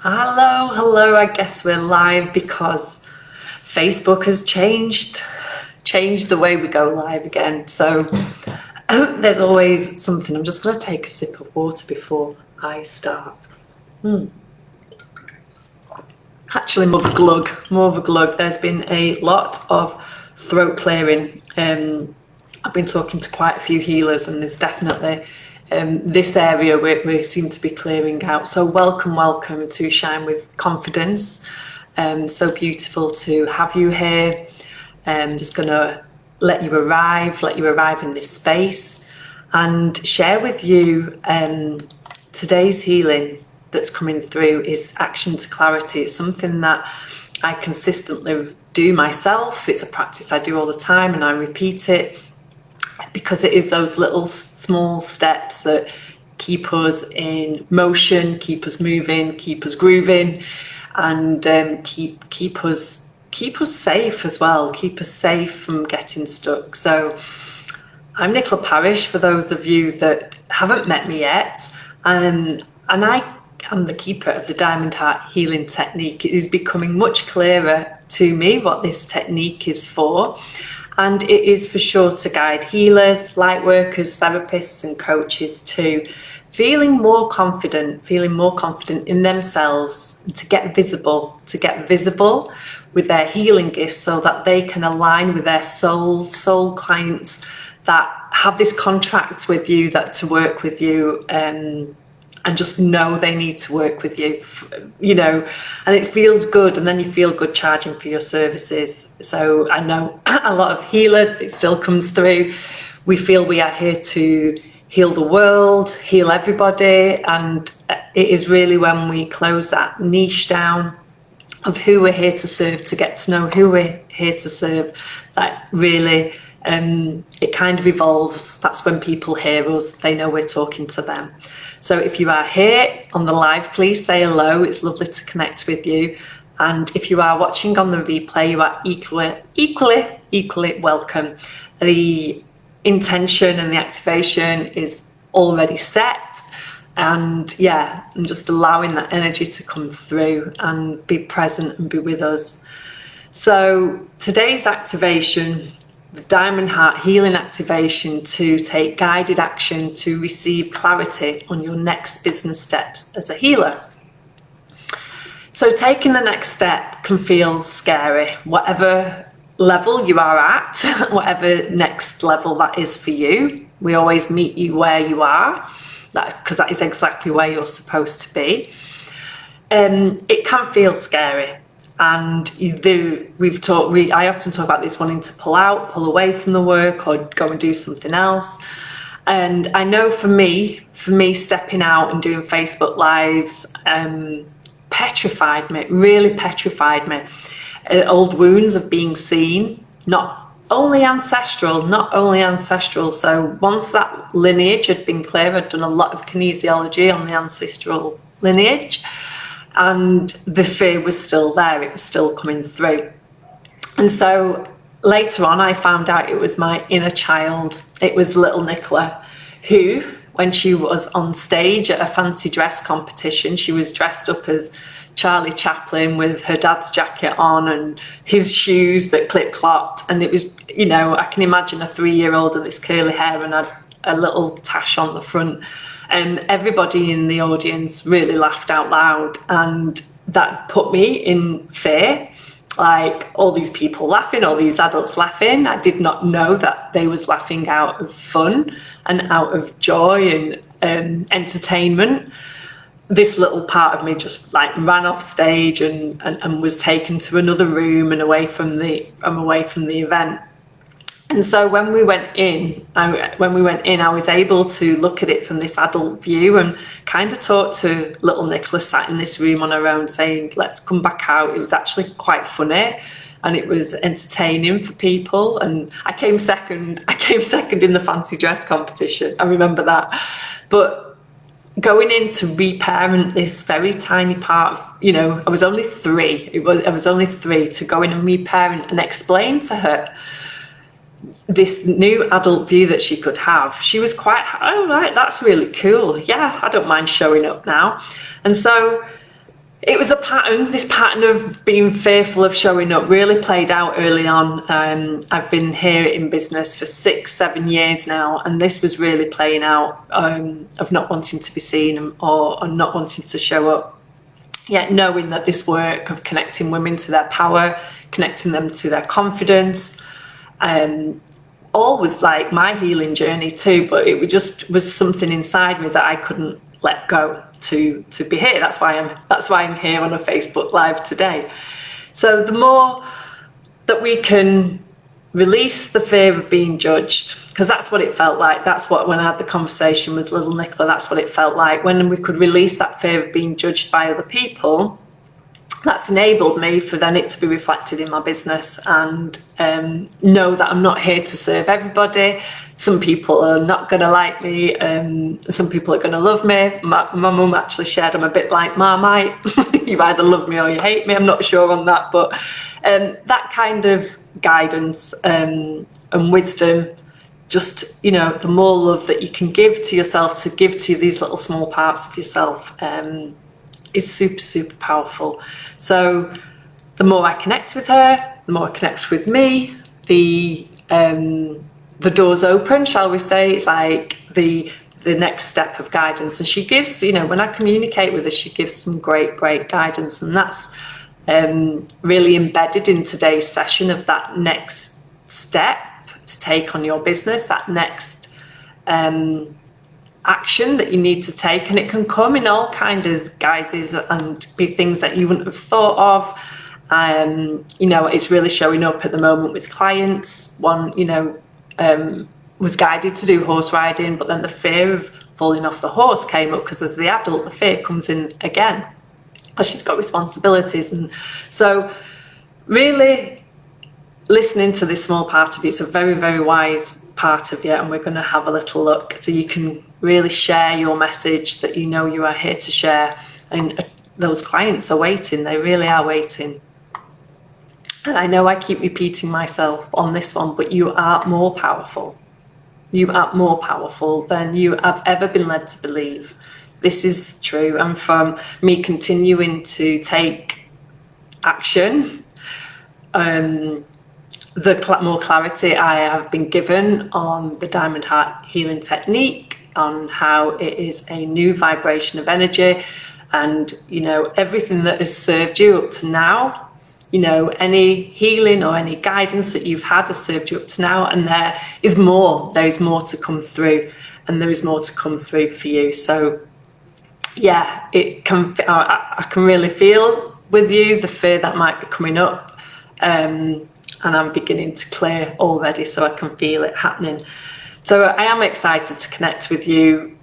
Hello, I guess we're live because Facebook has changed the way we go live again. So there's always something. I'm just going to take a sip of water before I start. Actually, more of a glug. There's been a lot of throat clearing. I've been talking to quite a few healers, and there's definitely this area where we seem to be clearing out. So welcome to Shine with Confidence. So beautiful to have you here. Just gonna let you arrive in this space and share with you today's healing that's coming through is action to clarity. It's something that I consistently do myself. It's a practice I do all the time, and I repeat it because it is those little small steps that keep us in motion, keep us moving, keep us grooving, and keep us safe as well. Keep us safe from getting stuck. So I'm Nicola Parish, for those of you that haven't met me yet, and I am the keeper of the Diamond Heart healing technique. It is becoming much clearer to me what this technique is for, and it is for sure to guide healers, light workers, therapists and coaches to feeling more confident in themselves, and to get visible with their healing gifts so that they can align with their soul clients that have this contract with you, that to work with you, and just know they need to work with you, and it feels good, and then you feel good charging for your services. So I know a lot of healers, it still comes through, we feel we are here to heal the world, heal everybody, and it is really when we close that niche down of who we're here to serve, to get to know who we're here to serve, that really it kind of evolves. That's when people hear us, they know we're talking to them. So if you are here on the live, please say hello. It's lovely to connect with you. And if you are watching on the replay, you are equally welcome. The intention and the activation is already set. And yeah, I'm just allowing that energy to come through and be present and be with us. So today's activation, the Diamond Heart healing activation, to take guided action to receive clarity on your next business steps as a healer. So taking the next step can feel scary, whatever level you are at, whatever next level that is for you. We always meet you where you are, because that is exactly where you're supposed to be. It can feel scary. And I often talk about this, wanting to pull away from the work, or go and do something else. And I know for me, stepping out and doing Facebook Lives really petrified me. Old wounds of being seen, not only ancestral. So once that lineage had been clear, I'd done a lot of kinesiology on the ancestral lineage, and the fear was still there, it was still coming through. And so later on, I found out it was my inner child. It was little Nicola, who, when she was on stage at a fancy dress competition, she was dressed up as Charlie Chaplin with her dad's jacket on and his shoes that clip-clopped. And it was, I can imagine a 3-year-old with this curly hair and had a little tash on the front. And everybody in the audience really laughed out loud, and that put me in fear. Like, all these people laughing, all these adults laughing. I did not know that they was laughing out of fun and out of joy and entertainment. This little part of me just ran off stage and was taken to another room and away from the event. And so when we went in, I was able to look at it from this adult view and kind of talk to little Nicola sat in this room on her own, saying, let's come back out. It was actually quite funny and it was entertaining for people. And I came second in the fancy dress competition. I remember that. But going in to reparent this very tiny part of, I was only 3. I was only 3 to go in and reparent and explain to her this new adult view that she could have. She was quite, oh right, that's really cool. Yeah, I don't mind showing up now. And so it was a pattern. This pattern of being fearful of showing up really played out early on. I've been here in business for 6-7 years now, and this was really playing out, of not wanting to be seen or not wanting to show up. Yet knowing that this work of connecting women to their power, connecting them to their confidence, all was like my healing journey too, but it just was something inside me that I couldn't let go to be here. That's why I'm here on a Facebook Live today. So the more that we can release the fear of being judged, because that's what it felt like. That's what, when I had the conversation with little Nicola, that's what it felt like. When we could release that fear of being judged by other people, that's enabled me for then it to be reflected in my business, and know that I'm not here to serve everybody. Some people are not going to like me, some people are going to love me. My mum actually shared I'm a bit like Marmite. You either love me or you hate me. I'm not sure on that, but that kind of guidance and wisdom, just, you know, the more love that you can give to yourself, to give to these little small parts of yourself, is super, super powerful. So the more I connect with her, the more I connect with me, the doors open, shall we say. It's like the next step of guidance. And she gives, you know, when I communicate with her, she gives some great guidance. And that's really embedded in today's session, of that next step to take on your business, that next action that you need to take. And it can come in all kinds of guises and be things that you wouldn't have thought of. You know, it's really showing up at the moment with clients. One, you know, was guided to do horse riding, but then the fear of falling off the horse came up, because as the adult, the fear comes in again, because she's got responsibilities. And so really listening to this small part of you, it's a very, very wise part of you, and we're going to have a little look so you can really share your message that you know you are here to share. And those clients are waiting, they really are waiting. And I know I keep repeating myself on this one, but you are more powerful. You are more powerful than you have ever been led to believe. This is true. And from me continuing to take action, the more clarity I have been given on the Diamond Heart healing technique, on how it is a new vibration of energy, and, you know, everything that has served you up to now, you know, any healing or any guidance that you've had has served you up to now, and there is more to come through, and there is more to come through for you. So yeah, it can, I can really feel with you the fear that might be coming up, and I'm beginning to clear already, so I can feel it happening. So I am excited to connect with you.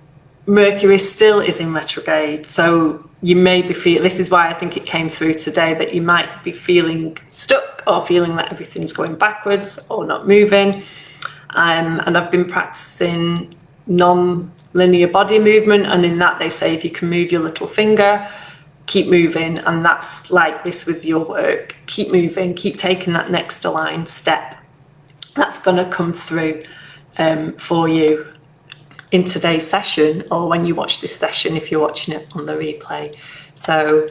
Mercury still is in retrograde, so you may be feeling, this is why I think it came through today, that you might be feeling stuck or feeling that everything's going backwards or not moving. And I've been practicing non-linear body movement, and in that they say if you can move your little finger, keep moving. And that's like this with your work. Keep moving, keep taking that next aligned step. That's going to come through for you in today's session, or when you watch this session, if you're watching it on the replay. So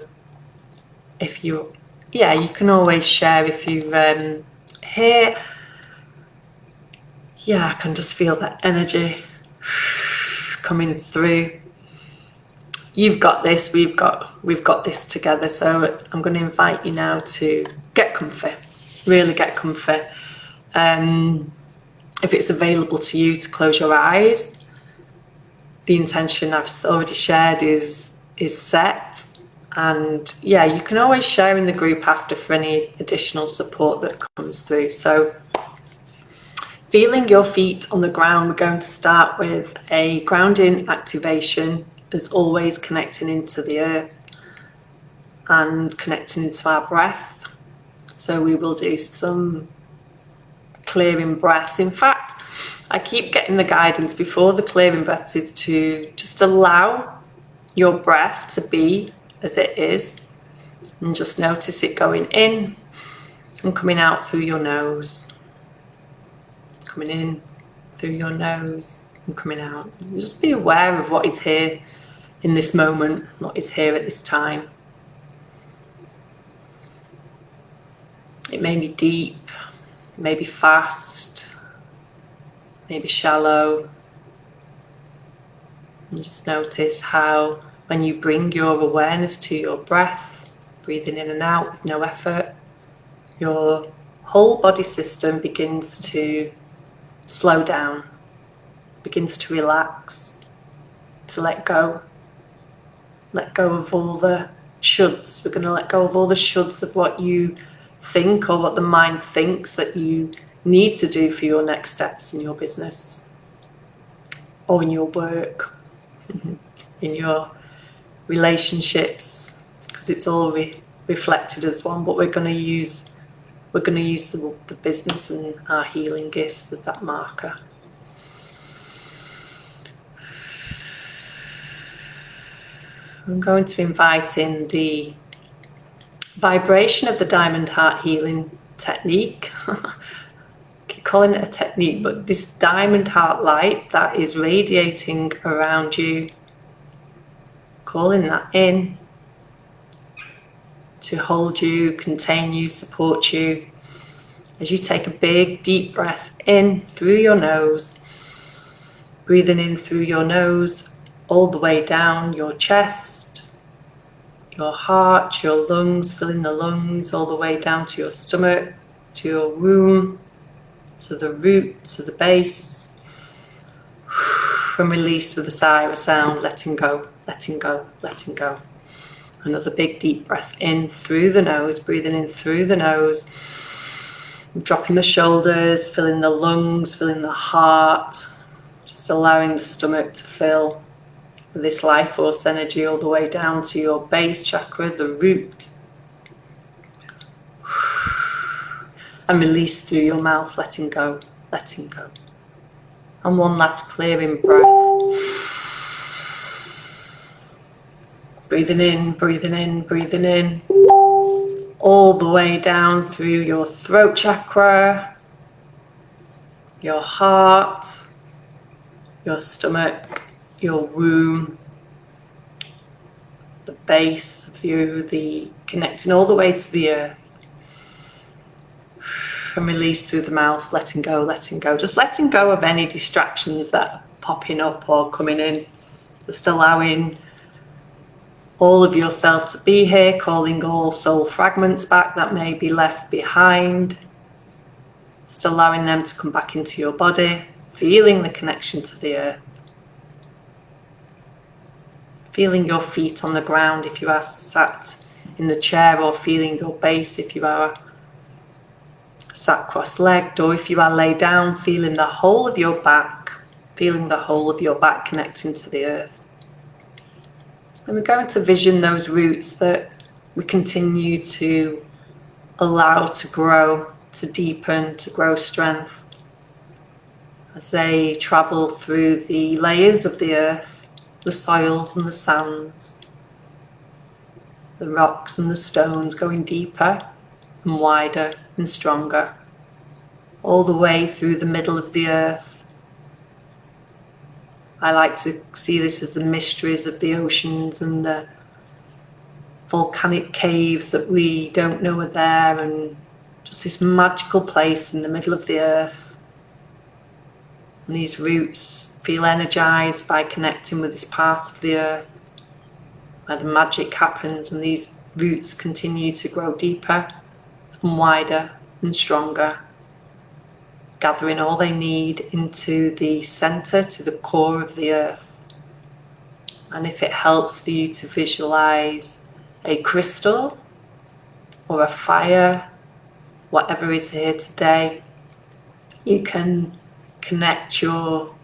if you, yeah, you can always share if you're here. Yeah, I can just feel that energy coming through. You've got this, we've got this together. So I'm going to invite you now to get comfy, really get comfy. If it's available to you, to close your eyes. The intention I've already shared is set, and yeah, you can always share in the group after for any additional support that comes through. So feeling your feet on the ground, we're going to start with a grounding activation, as always connecting into the earth and connecting into our breath. So we will do some clearing breaths. In fact, I keep getting the guidance before the clearing breaths is to just allow your breath to be as it is, and just notice it going in and coming out through your nose, coming in through your nose and coming out. And just be aware of what is here in this moment, what is here at this time. It may be deep, maybe fast, maybe shallow. And just notice how when you bring your awareness to your breath, breathing in and out with no effort, your whole body system begins to slow down, begins to relax, to let go. Let go of all the shoulds. We're going to let go of all the shoulds of what you think or what the mind thinks that you need to do for your next steps in your business or in your work, in your relationships, because it's all reflected as one. But we're going to use the business and our healing gifts as that marker. I'm going to invite in the vibration of the diamond heart healing technique. I keep calling it a technique, but this diamond heart light that is radiating around you, calling that in to hold you, contain you, support you, as you take a big deep breath in through your nose, breathing in through your nose all the way down your chest, your heart, your lungs, filling the lungs all the way down to your stomach, to your womb, to the root, to the base, and release with a sigh or a sound, letting go, letting go, letting go. Another big deep breath in through the nose, breathing in through the nose, dropping the shoulders, filling the lungs, filling the heart, just allowing the stomach to fill with this life force energy all the way down to your base chakra, the root, and release through your mouth, letting go, letting go. And one last clearing breath. Breathing in, breathing in, breathing in, all the way down through your throat chakra, your heart, your stomach, your womb, the base of you, the connecting all the way to the earth. And release through the mouth, letting go, letting go. Just letting go of any distractions that are popping up or coming in. Just allowing all of yourself to be here, calling all soul fragments back that may be left behind. Just allowing them to come back into your body, feeling the connection to the earth. Feeling your feet on the ground if you are sat in the chair, or feeling your base if you are sat cross-legged, or if you are laid down, feeling the whole of your back, feeling the whole of your back connecting to the earth. And we're going to vision those roots that we continue to allow to grow, to deepen, to grow strength as they travel through the layers of the earth, the soils and the sands, the rocks and the stones, going deeper and wider and stronger, all the way through the middle of the earth. I like to see this as the mysteries of the oceans and the volcanic caves that we don't know are there, and just this magical place in the middle of the earth. And these roots feel energized by connecting with this part of the earth where the magic happens, and these roots continue to grow deeper and wider and stronger, gathering all they need into the center, to the core of the earth. And if it helps for you to visualize a crystal or a fire, whatever is here today, you can connect your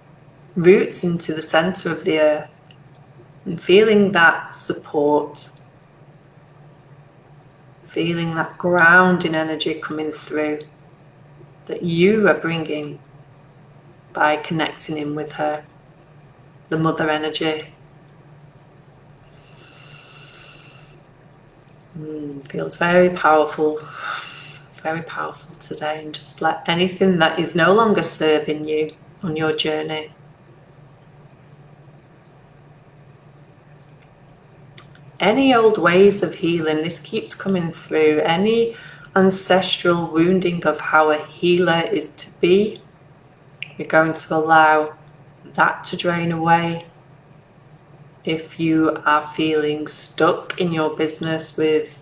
roots into the center of the earth and feeling that support, feeling that grounding energy coming through that you are bringing by connecting in with her, the mother energy. Feels very powerful today. And just let anything that is no longer serving you on your journey, any old ways of healing, this keeps coming through, any ancestral wounding of how a healer is to be. You're going to allow that to drain away. If you are feeling stuck in your business with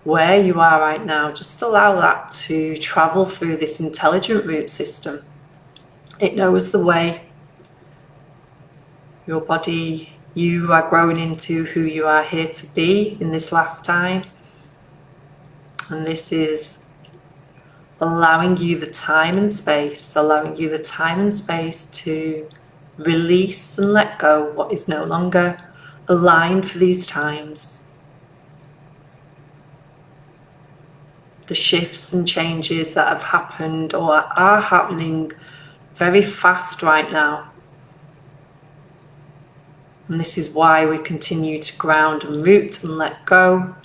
where you are right now, just allow that to travel through this intelligent root system. It knows the way. Your body, you are growing into who you are here to be in this lifetime. And this is allowing you the time and space, to release and let go what is no longer aligned for these times. The shifts and changes that have happened or are happening very fast right now. And this is why we continue to ground and root and let go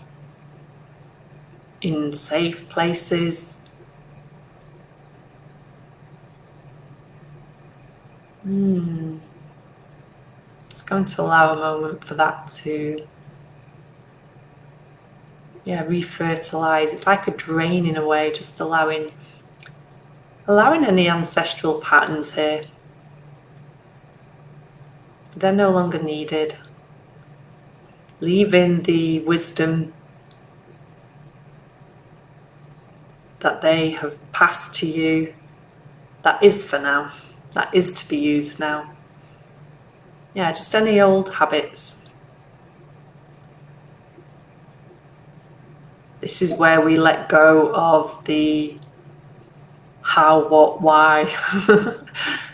in safe places. It's going to allow a moment for that to refertilize. It's like a drain in a way, just allowing any ancestral patterns here. They're no longer needed. Leaving the wisdom that they have passed to you, that is for now, that is to be used now. Yeah, just any old habits. This is where we let go of the how, what, why.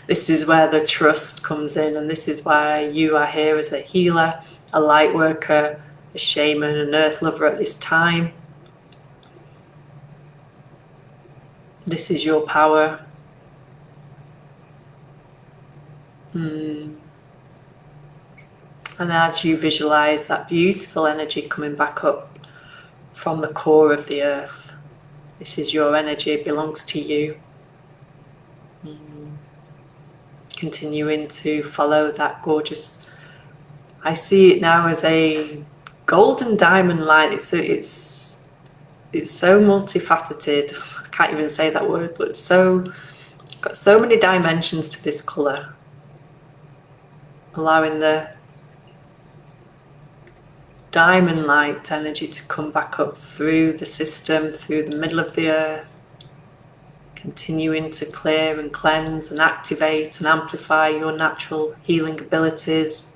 This is where the trust comes in, and this is why you are here as a healer, a light worker, a shaman, an earth lover at this time. This is your power. And as you visualize that beautiful energy coming back up from the core of the earth, this is your energy, it belongs to you. Continuing to follow that gorgeous, I see it now as a golden diamond light. It's so multifaceted. I can't even say that word, but got so many dimensions to this colour. Allowing the diamond light energy to come back up through the system, through the middle of the earth, continuing to clear and cleanse and activate and amplify your natural healing abilities,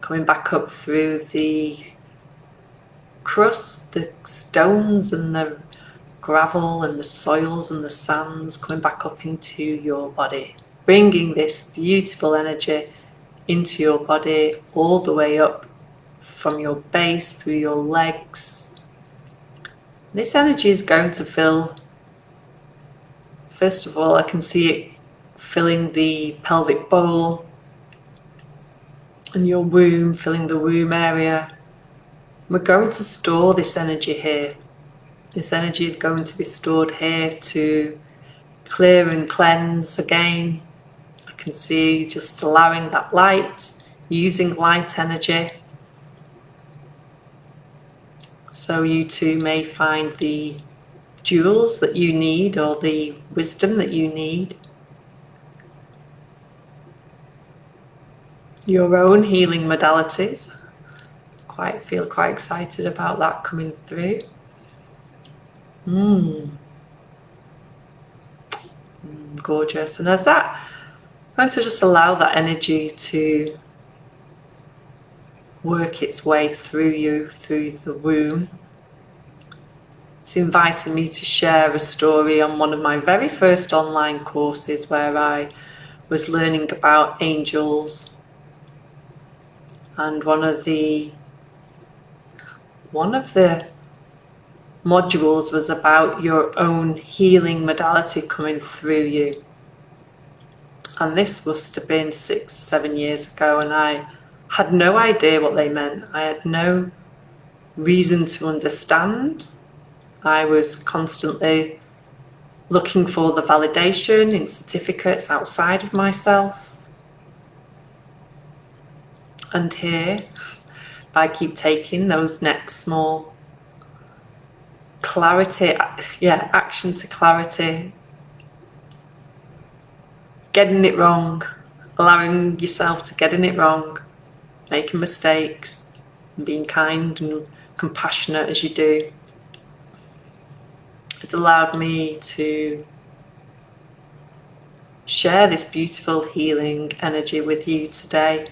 coming back up through the crust, the stones and the gravel and the soils and the sands, coming back up into your body, bringing this beautiful energy into your body all the way up from your base through your legs. This energy is going to fill, first of all, I can see it filling the pelvic bowl and your womb, filling the womb area. We're going to store this energy here. This energy is going to be stored here to clear and cleanse again. I can see just allowing that light, using light energy. So you too may find the jewels that you need or the wisdom that you need. Your own healing modalities. Feel quite excited about that coming through. Gorgeous. And as that, I'm going to just allow that energy to work its way through you, through the womb. It's inviting me to share a story on one of my very first online courses where I was learning about angels, and one of the modules was about your own healing modality coming through you. And this must have been 6-7 years ago, and I had no idea what they meant. I had no reason to understand. I was constantly looking for the validation in certificates outside of myself. And here, if I keep taking those next small clarity, yeah, action to clarity, getting it wrong, allowing yourself to getting it wrong, making mistakes, and being kind and compassionate as you do. It's allowed me to share this beautiful healing energy with you today.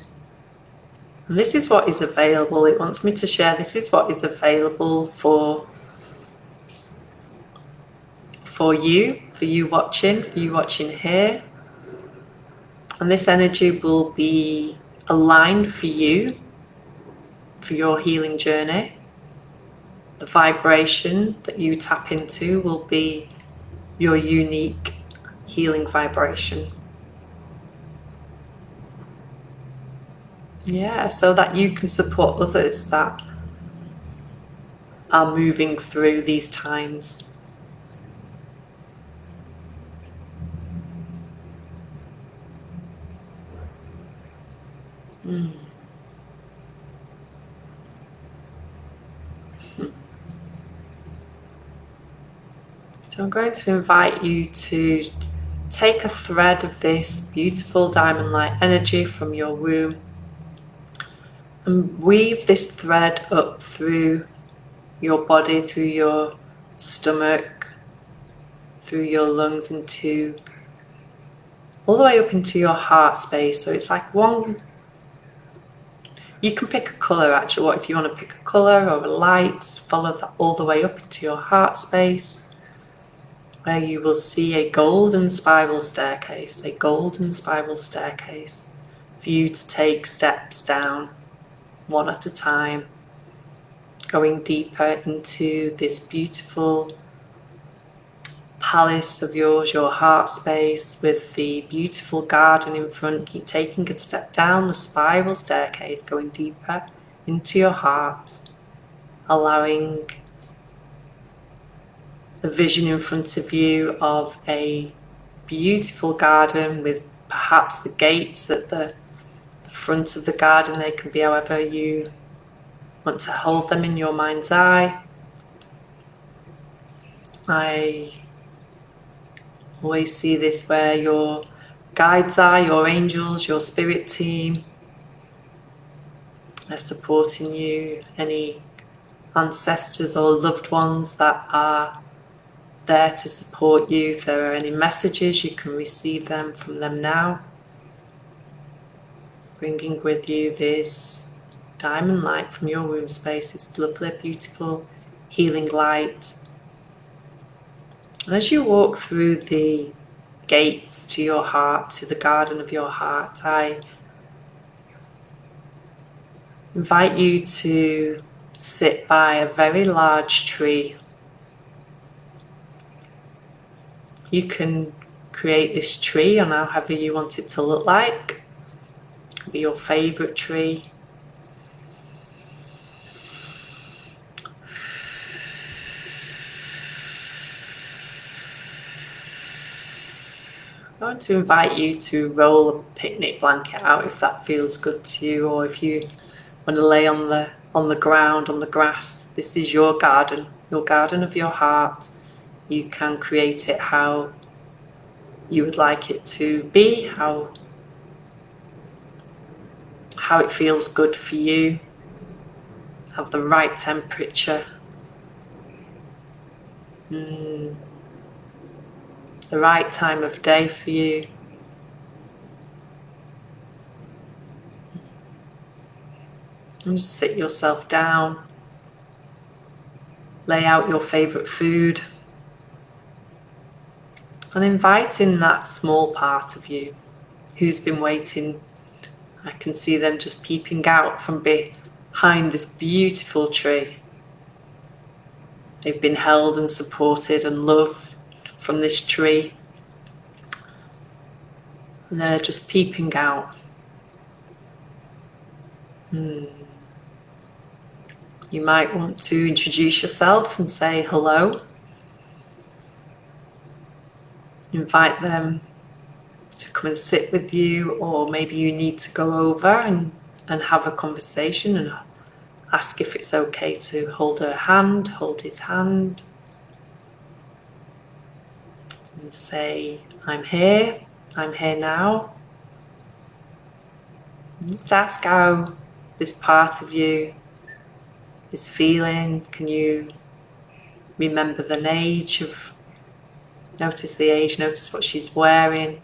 And this is what is available. It wants me to share this is what is available for you watching here. And this energy will be aligned for you, for your healing journey. The vibration that you tap into will be your unique healing vibration. Yeah, so that you can support others that are moving through these times. So I'm going to invite you to take a thread of this beautiful diamond light energy from your womb and weave this thread up through your body, through your stomach, through your lungs, into all the way up into your heart space. So it's like one, you can pick a colour actually, what if you want to pick a colour or a light, follow that all the way up into your heart space, where you will see a golden spiral staircase, for you to take steps down one at a time, going deeper into this beautiful palace of yours, your heart space, with the beautiful garden in front. Keep taking a step down the spiral staircase, going deeper into your heart, allowing the vision in front of you of a beautiful garden with perhaps the gates at the front of the garden. They can be however you want to hold them in your mind's eye. I always see this where your guides are, your angels, your spirit team. They're supporting you, any ancestors or loved ones that are there to support you. If there are any messages, you can receive them from them now. Bringing with you this diamond light from your womb space, this lovely, beautiful, healing light. And as you walk through the gates to your heart, to the garden of your heart, I invite you to sit by a very large tree. You can create this tree on however you want it to look like. It could be your favourite tree. I want to invite you to roll a picnic blanket out if that feels good to you, or if you want to lay on the ground, on the grass. This is your garden of your heart. You can create it how you would like it to be, how it feels good for you, have the right temperature, the right time of day for you. And just sit yourself down, lay out your favourite food, and invite in that small part of you who's been waiting. I can see them just peeping out from behind this beautiful tree. They've been held and supported and loved from this tree. And they're just peeping out. You might want to introduce yourself and say hello. Invite them to come and sit with you, or maybe you need to go over and have a conversation and ask if it's okay to hold his hand. and say, I'm here now. And just ask how this part of you is feeling. Can you remember the age of, notice the age, notice what she's wearing.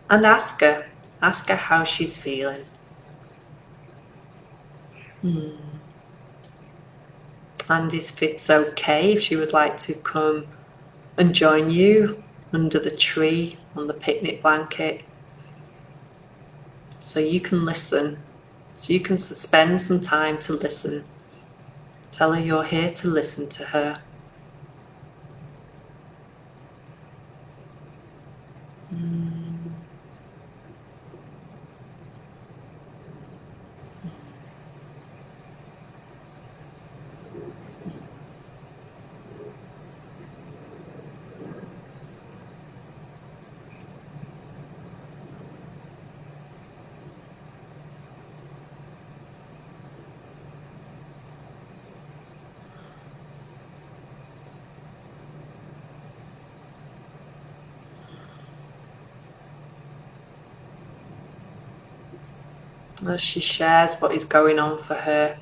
And ask her how she's feeling. And if it's okay, if she would like to come and join you under the tree on the picnic blanket, so you can listen, so you can spend some time to listen. Tell her you're here to listen to her. As she shares what is going on for her,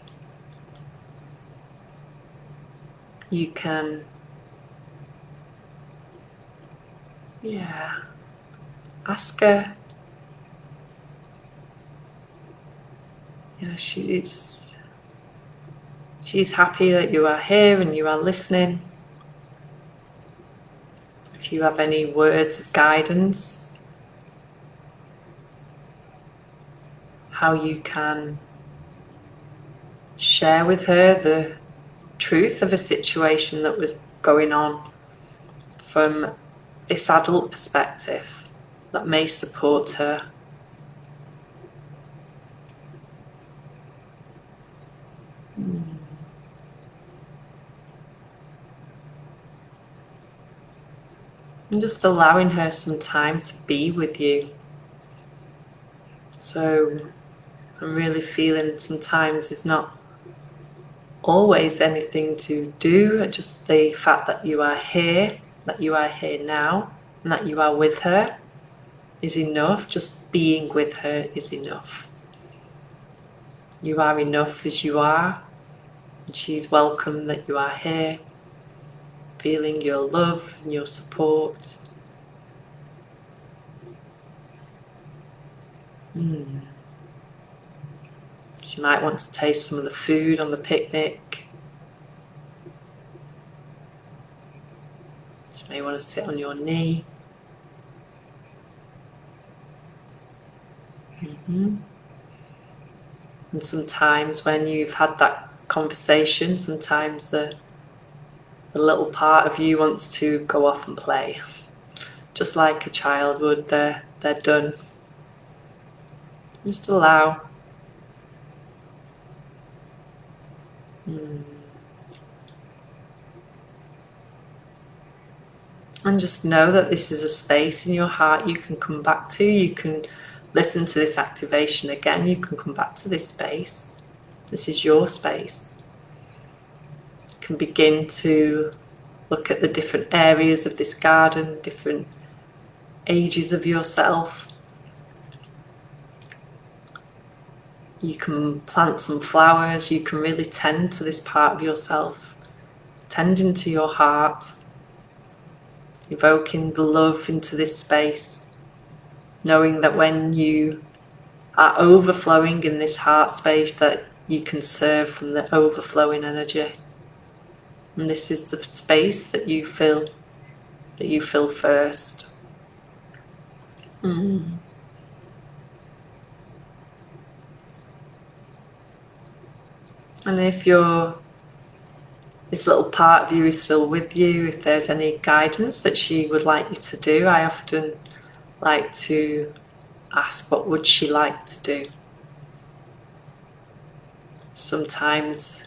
you can, ask her. She's happy that you are here and you are listening. If you have any words of guidance, how you can share with her the truth of a situation that was going on from this adult perspective that may support her. And just allowing her some time to be with you. So I'm really feeling sometimes it's not always anything to do, just the fact that you are here now, and that you are with her is enough. Just being with her is enough. You are enough as you are, and she's welcome that you are here, feeling your love and your support. She might want to taste some of the food on the picnic. She may want to sit on your knee. And sometimes when you've had that conversation, sometimes the little part of you wants to go off and play. Just like a child would, they're done. Just allow. And just know that this is a space in your heart you can come back to. You can listen to this activation again. You can come back to this space. This is your space. You can begin to look at the different areas of this garden, different ages of yourself. You can plant some flowers. You can really tend to this part of yourself. It's tending to your heart, evoking the love into this space, knowing that when you are overflowing in this heart space, that you can serve from the overflowing energy. And this is the space that you fill first. And if this little part of you is still with you, if there's any guidance that she would like you to do, I often like to ask, what would she like to do? Sometimes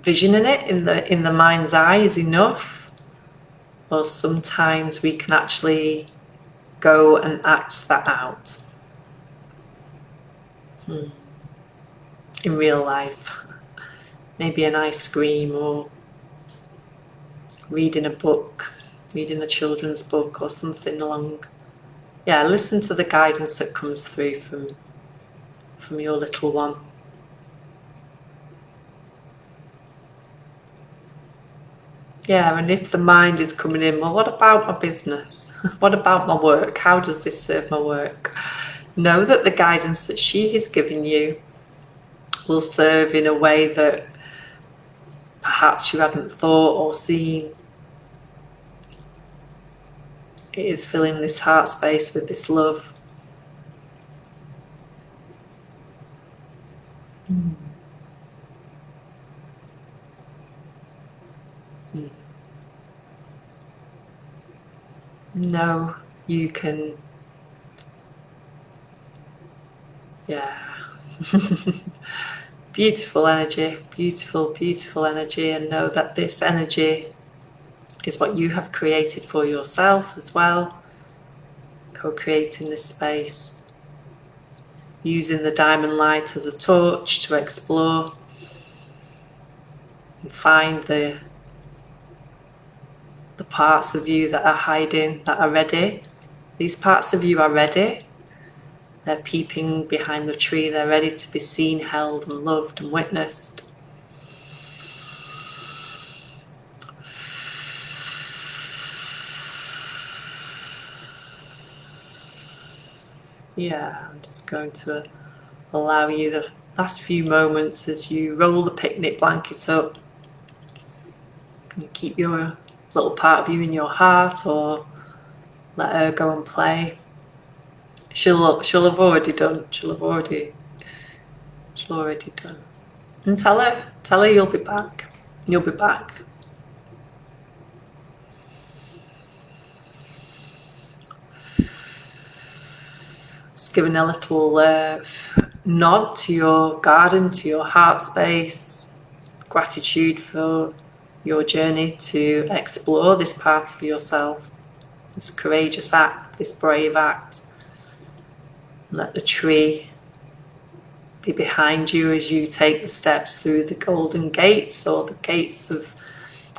visioning it in the mind's eye is enough, or sometimes we can actually go and act that out in real life. Maybe an ice cream or reading a book, reading a children's book or something along. Yeah, listen to the guidance that comes through from your little one. Yeah, and if the mind is coming in, well, what about my business? What about my work? How does this serve my work? Know that the guidance that she is giving you will serve in a way that perhaps you hadn't thought or seen. It is filling this heart space with this love. Know you can, yeah. Beautiful energy, beautiful, beautiful energy, and know that this energy is what you have created for yourself as well. Co-creating this space, using the diamond light as a torch to explore and find the parts of you that are hiding, that are ready. These parts of you are ready. They're peeping behind the tree. They're ready to be seen, held and loved and witnessed. Yeah, I'm just going to allow you the last few moments as you roll the picnic blanket up. Can you keep your little part of you in your heart or let her go and play? She'll have already done. She'll already done. And tell her you'll be back. You'll be back. Just giving a little nod to your garden, to your heart space. Gratitude for your journey to explore this part of yourself. This courageous act, this brave act. Let the tree be behind you as you take the steps through the golden gates, or the gates of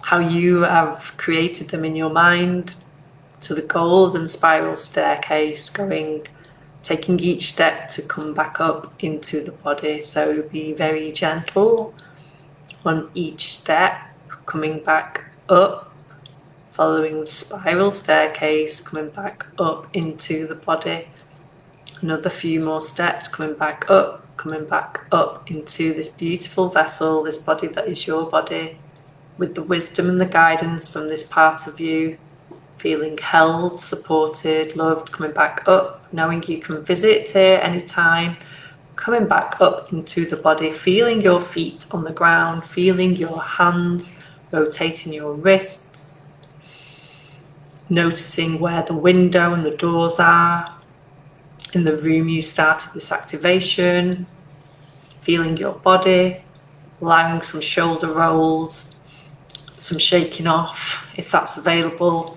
how you have created them in your mind, to the golden spiral staircase, taking each step to come back up into the body. So be very gentle on each step, coming back up, following the spiral staircase, coming back up into the body. Another few more steps, coming back up into this beautiful vessel, this body that is your body, with the wisdom and the guidance from this part of you, feeling held, supported, loved, coming back up, knowing you can visit here anytime, coming back up into the body, feeling your feet on the ground, feeling your hands, rotating your wrists, noticing where the window and the doors are in the room you started this activation, feeling your body, allowing some shoulder rolls, some shaking off if that's available.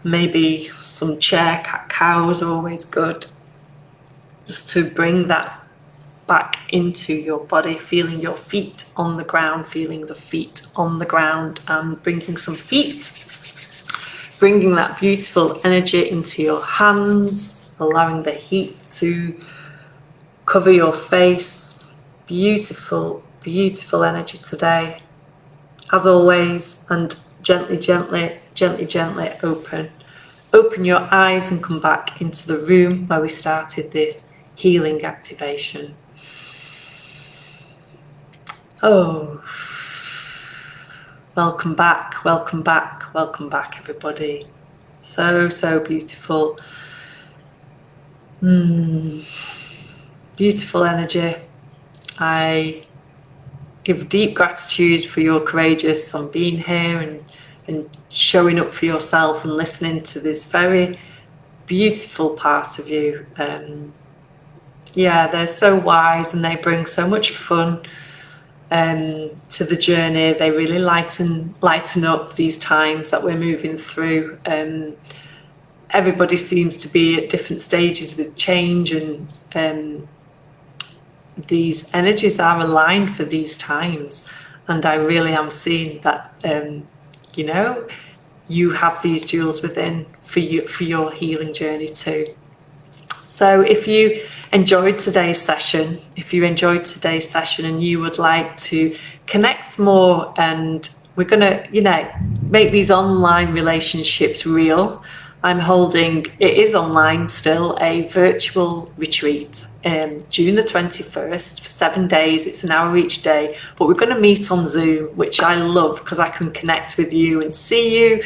Maybe some chair cat-cows are always good, just to bring that back into your body, feeling your feet on the ground, feeling the feet on the ground, and bringing some feet, bringing that beautiful energy into your hands, allowing the heat to cover your face. Beautiful, beautiful energy today, as always. And gently, gently, gently, gently open your eyes and come back into the room where we started this healing activation. Oh, welcome back, welcome back, welcome back, everybody. So, so beautiful. Beautiful energy. I give deep gratitude for your courageous on being here and showing up for yourself and listening to this very beautiful part of you. Yeah, they're so wise and they bring so much fun to the journey. They really lighten up these times that we're moving through. Everybody seems to be at different stages with change, and these energies are aligned for these times. And I really am seeing that you know, you have these jewels within for you, for your healing journey too. So if you enjoyed today's session, and you would like to connect more, and we're gonna, you know, make these online relationships real, I'm holding, it is online still, a virtual retreat June the 21st for 7 days. It's an hour each day, but we're going to meet on Zoom, which I love because I can connect with you and see you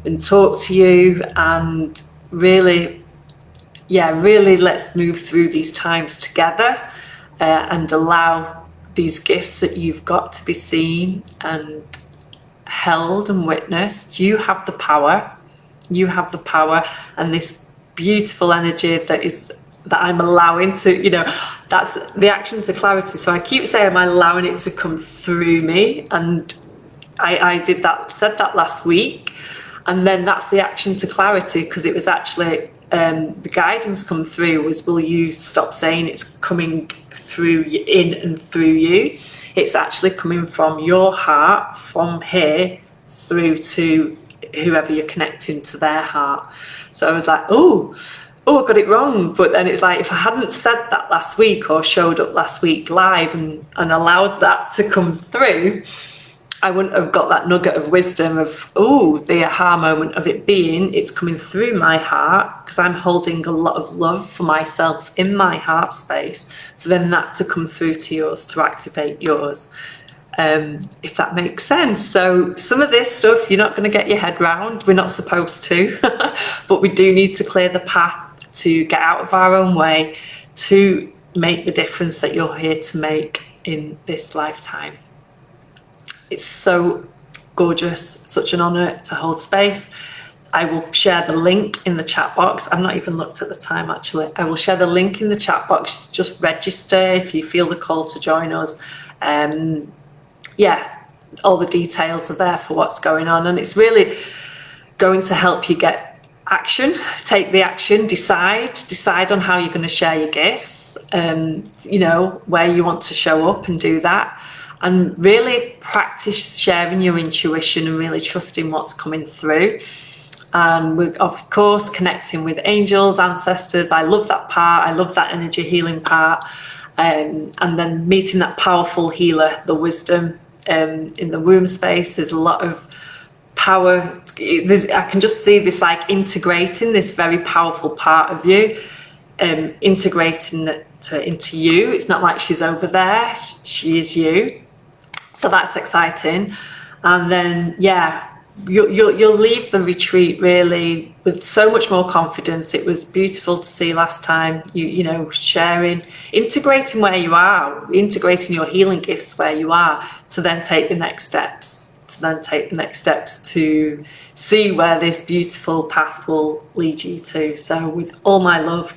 and talk to you, and really, yeah, really let's move through these times together and allow these gifts that you've got to be seen and held and witnessed. You have the power. You have the power, and this beautiful energy that I'm allowing to, you know, that's the action to clarity. So I keep saying I'm allowing it to come through me, and I said that last week, and then that's the action to clarity, because it was actually the guidance come through was, will you stop saying it's coming through in and through you? It's actually coming from your heart, from here through to whoever you're connecting to their heart. So I was like, oh, I got it wrong. But then it's like, if I hadn't said that last week or showed up last week live and allowed that to come through, I wouldn't have got that nugget of wisdom of, oh, the aha moment of it being, it's coming through my heart, because I'm holding a lot of love for myself in my heart space, for then that to come through to yours, to activate yours. If that makes sense. So some of this stuff you're not going to get your head round. We're not supposed to, but we do need to clear the path to get out of our own way, to make the difference that you're here to make in this lifetime. It's so gorgeous, such an honor to hold space. I will share the link in the chat box. I've not even looked at the time actually. I will share the link in the chat box. Just register if you feel the call to join us. Yeah, all the details are there for what's going on, and it's really going to help you get action, take the action, decide on how you're going to share your gifts, you know, where you want to show up and do that, and really practice sharing your intuition and really trusting what's coming through. And we're of course connecting with angels, ancestors. I love that part. I love that energy healing part. And then meeting that powerful healer, the wisdom in the womb space. There's a lot of power. I can just see this like integrating this very powerful part of you, integrating it into you. It's not like she's over there, she is you. So that's exciting. And then, yeah, you'll leave the retreat really with so much more confidence. It was beautiful to see last time, you know, sharing, integrating where you are, integrating your healing gifts where you are, to then take the next steps, to see where this beautiful path will lead you to. So with all my love,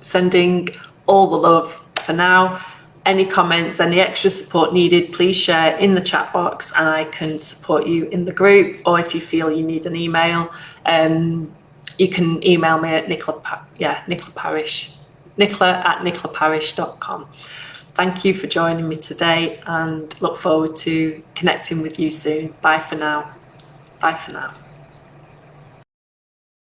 sending all the love for now. Any comments, any extra support needed, please share in the chat box, and I can support you in the group. Or if you feel you need an email, you can email me at nicola@nicolaparish.com. Thank you for joining me today, and look forward to connecting with you soon. Bye for now. Bye for now.